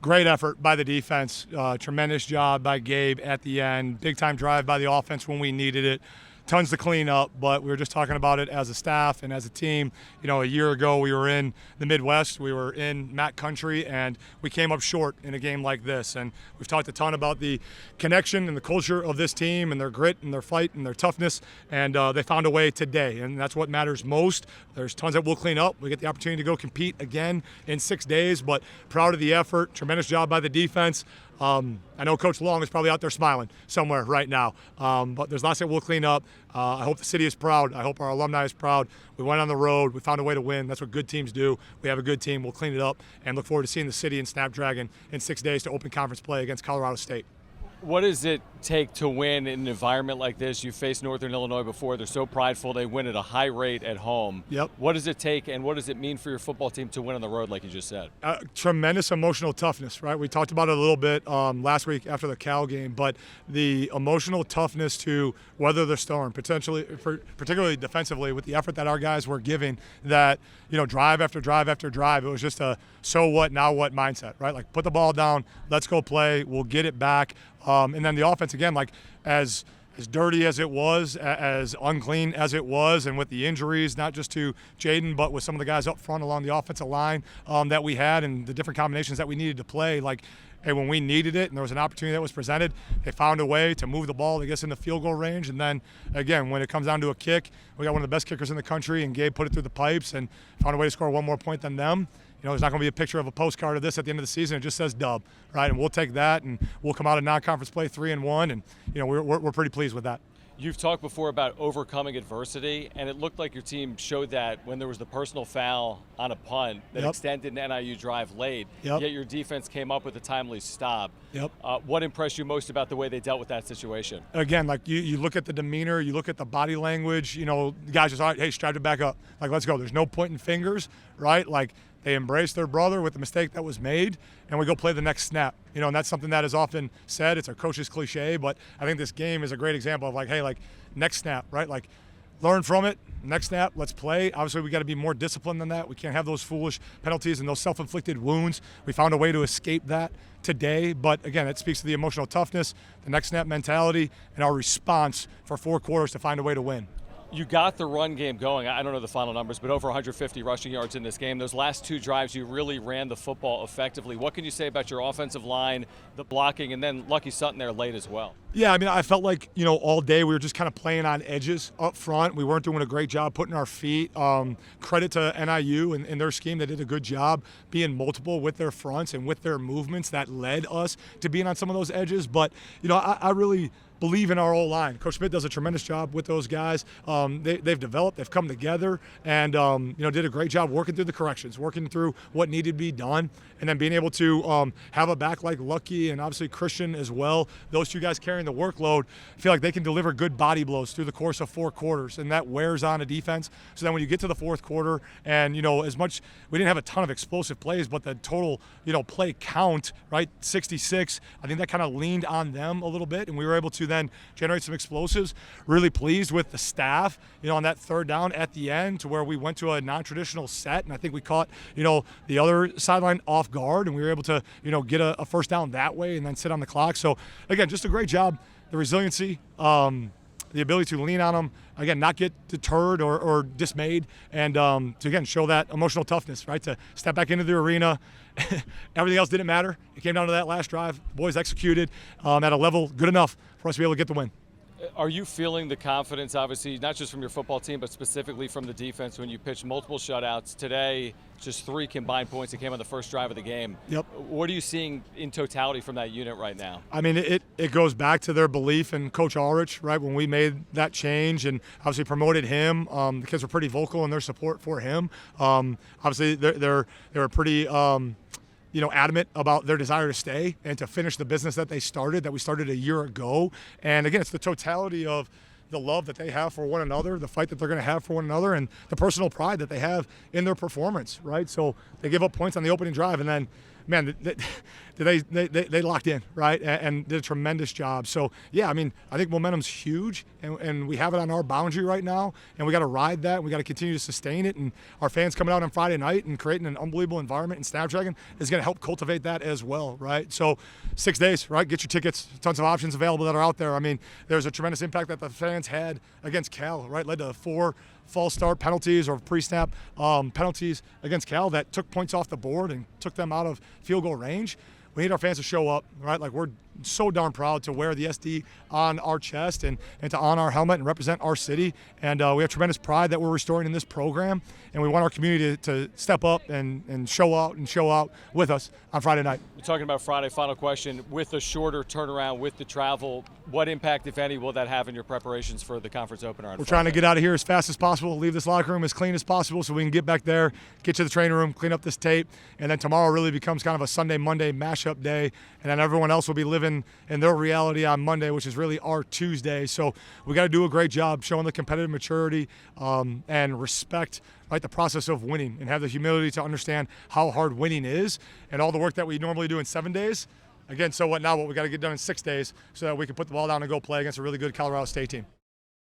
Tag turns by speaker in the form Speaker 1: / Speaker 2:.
Speaker 1: Great effort by the defense. Tremendous job by Gabe at the end. Big-time drive by the offense when we needed it. Tons to clean up, but we were just talking about it as a staff and as a team. You know, a year ago we were in the Midwest, we were in MAC country, and we came up short in a game like this. And we've talked a ton about the connection and the culture of this team and their grit and their fight and their toughness, and they found a way today, and that's what matters most. There's tons that we'll clean up. We get the opportunity to go compete again in 6 days, but proud of the effort. Tremendous job by the defense. I know Coach Long is probably out there smiling somewhere right now, but there's lots that we'll clean up. I hope the city is proud. I hope our alumni is proud. We went on the road. We found a way to win. That's what good teams do. We have a good team. We'll clean it up and look forward to seeing the city and Snapdragon in 6 days to open conference play against Colorado State.
Speaker 2: What does it take to win in an environment like this? You've faced Northern Illinois before. They're so prideful. They win at a high rate at home.
Speaker 1: Yep.
Speaker 2: What does it take, and what does it mean for your football team to win on the road, like you just said?
Speaker 1: Tremendous emotional toughness, right? We talked about it a little bit last week after the Cal game, but the emotional toughness to weather the storm, particularly defensively, with the effort that our guys were giving, that, you know, drive after drive after drive, it was just a so what, now what mindset, right? Like, put the ball down, let's go play, we'll get it back. And then the offense, again, like as dirty as it was, as unclean as it was, and with the injuries, not just to Jaden, but with some of the guys up front along the offensive line that we had and the different combinations that we needed to play, like, hey, when we needed it and there was an opportunity that was presented, they found a way to move the ball to get us in the field goal range. And then, again, when it comes down to a kick, we got one of the best kickers in the country, and Gabe put it through the pipes and found a way to score one more point than them. You know, there's not going to be a picture of a postcard of this at the end of the season. It just says dub, right? And we'll take that, and we'll come out of non-conference play 3-1, and, you know, we're pretty pleased with that.
Speaker 2: You've talked before about overcoming adversity, and it looked like your team showed that when there was the personal foul on a punt that extended an NIU drive late, yet your defense came up with a timely stop. What impressed you most about the way they dealt with that situation?
Speaker 1: Again, like, you look at the demeanor, you look at the body language, you know, the guys just, all right, hey, strap it back up. Like, let's go. There's no pointing fingers, right? Like, they embraced their brother with the mistake that was made, and we go play the next snap. You know, and that's something that is often said. It's our coach's cliche, but I think this game is a great example of, like, hey, like, next snap, right? Like, learn from it. Next snap, let's play. Obviously, we got to be more disciplined than that. We can't have those foolish penalties and those self-inflicted wounds. We found a way to escape that today, but again, it speaks to the emotional toughness, the next snap mentality, and our response for 4 quarters to find a way to win.
Speaker 2: You got the run game going. I don't know the final numbers, but over 150 rushing yards in this game. Those last 2 drives, you really ran the football effectively. What can you say about your offensive line, the blocking, and then Lucky Sutton there late as well?
Speaker 1: Yeah, I mean, I felt like, you know, all day we were just kind of playing on edges up front. We weren't doing a great job putting our feet. Credit to NIU and their scheme. They did a good job being multiple with their fronts and with their movements that led us to being on some of those edges. But, you know, I really believe in our O-line. Coach Schmidt does a tremendous job with those guys. They've developed, they've come together, and you know, did a great job working through the corrections, working through what needed to be done, and then being able to have a back like Lucky and obviously Christian as well. Those 2 guys carrying the workload, I feel like they can deliver good body blows through the course of 4 quarters, and that wears on a defense. So then when you get to the 4th quarter, and, you know, as much, we didn't have a ton of explosive plays, but the total, you know, play count, right, 66, I think that kind of leaned on them a little bit, and we were able to then generate some explosives. Really pleased with the staff, you know, on that 3rd down at the end, to where we went to a non-traditional set, and I think we caught, you know, the other sideline off guard, and we were able to, you know, get a first down that way and then sit on the clock. So again, just a great job. The resiliency, the ability to lean on them, again, not get deterred or dismayed, and to, again, show that emotional toughness, right, to step back into the arena. Everything else didn't matter. It came down to that last drive. Boys executed at a level good enough for us to be able to get the win.
Speaker 2: Are you feeling the confidence, obviously, not just from your football team, but specifically from the defense when you pitched multiple shutouts? Today, just 3 combined points that came on the first drive of the game. What are you seeing in totality from that unit right now? I mean,
Speaker 1: it goes back to their belief in Coach Ulrich, right? When we made that change and obviously promoted him, the kids were pretty vocal in their support for him. Obviously, they were pretty you know, adamant about their desire to stay and to finish the business that we started a year ago. And again, it's the totality of the love that they have for one another, the fight that they're going to have for one another, and the personal pride that they have in their performance, right? So they give up points on the opening drive, and then, man, they locked in, right, and did a tremendous job. So, yeah, I mean, I think momentum's huge, and we have it on our boundary right now, and we got to ride that. We got to continue to sustain it, and our fans coming out on Friday night and creating an unbelievable environment in Snapdragon is going to help cultivate that as well, right? So 6 days, right? Get your tickets. Tons of options available that are out there. I mean, there's a tremendous impact that the fans had against Cal, right? Led to 4 false start penalties or pre-snap penalties against Cal that took points off the board and took them out of field goal range. We need our fans to show up, right? Like, we're so darn proud to wear the SD on our chest and to on our helmet and represent our city. And we have tremendous pride that we're restoring in this program. And we want our community to step up and show out with us on Friday night.
Speaker 2: We're talking about Friday. Final question. With a shorter turnaround, with the travel, what impact, if any, will that have in your preparations for the conference opener on Friday?
Speaker 1: We're trying to get out of here as fast as possible, leave this locker room as clean as possible so we can get back there, get to the training room, clean up this tape. And then tomorrow really becomes kind of a Sunday, Monday mashup day. And then everyone else will be living in their reality on Monday, which is really our Tuesday. So we got to do a great job showing the competitive maturity and respect, right, the process of winning, and have the humility to understand how hard winning is, and all the work that we normally do in 7 days. Again, so what now? What we got to get done in 6 days so that we can put the ball down and go play against a really good Colorado State team.